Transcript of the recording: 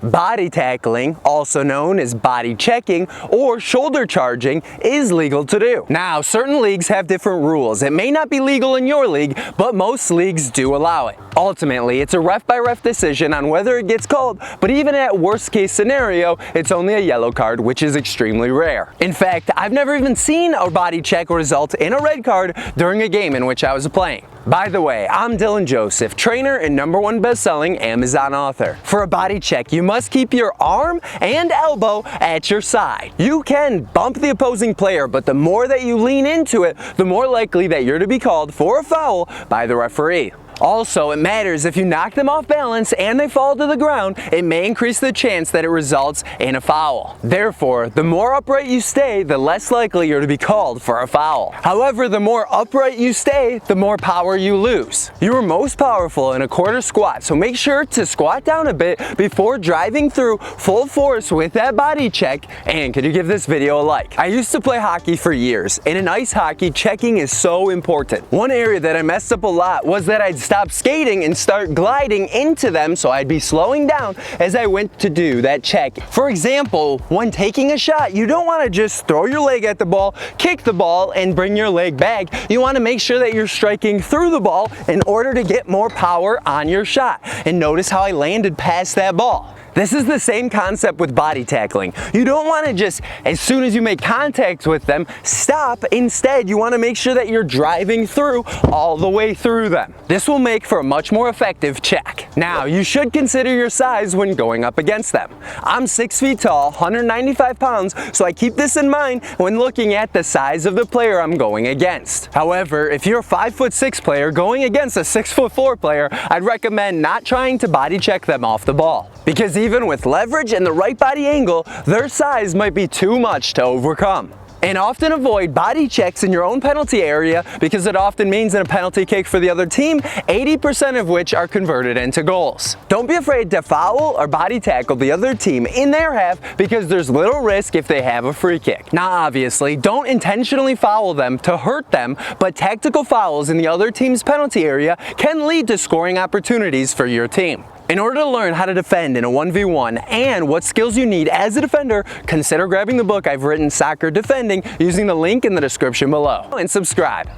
Body tackling, also known as body checking or shoulder charging, is legal to do. Now, certain leagues have different rules. It may not be legal in your league, but most leagues do allow it. Ultimately, it's a ref-by-ref decision on whether it gets called, but even at worst case scenario, it's only a yellow card, which is extremely rare. In fact, I've never even seen a body check result in a red card during a game in which I was playing. By the way, I'm Dylan Joseph, trainer and #1 best-selling Amazon author. For a body check, you must keep your arm and elbow at your side. You can bump the opposing player, but the more that you lean into it, the more likely that you're to be called for a foul by the referee. Also, it matters if you knock them off balance and they fall to the ground, it may increase the chance that it results in a foul. Therefore, the more upright you stay, the less likely you're to be called for a foul. However, the more upright you stay, the more power you lose. You are most powerful in a quarter squat, so make sure to squat down a bit before driving through full force with that body check, and could you give this video a like? I used to play hockey for years, and in ice hockey, checking is so important. One area that I messed up a lot was that I'd stop skating and start gliding into them, so I'd be slowing down as I went to do that check. For example, when taking a shot, you don't want to just throw your leg at the ball, kick the ball, and bring your leg back. You want to make sure that you're striking through the ball in order to get more power on your shot. And notice how I landed past that ball. This is the same concept with body tackling. You don't want to just, as soon as you make contact with them, stop. Instead, you want to make sure that you're driving through all the way through them. This will make for a much more effective check. Now, you should consider your size when going up against them. I'm 6 feet tall, 195 pounds, so I keep this in mind when looking at the size of the player I'm going against. However, if you're a 5'6" player going against a 6'4" player, I'd recommend not trying to body check them off the ball, because even with leverage and the right body angle, their size might be too much to overcome. And often avoid body checks in your own penalty area, because it often means in a penalty kick for the other team, 80% of which are converted into goals. Don't be afraid to foul or body tackle the other team in their half, because there's little risk if they have a free kick. Now obviously, don't intentionally foul them to hurt them, but tactical fouls in the other team's penalty area can lead to scoring opportunities for your team. In order to learn how to defend in a 1v1 and what skills you need as a defender, consider grabbing the book I've written, Soccer Defending, using the link in the description below. And subscribe.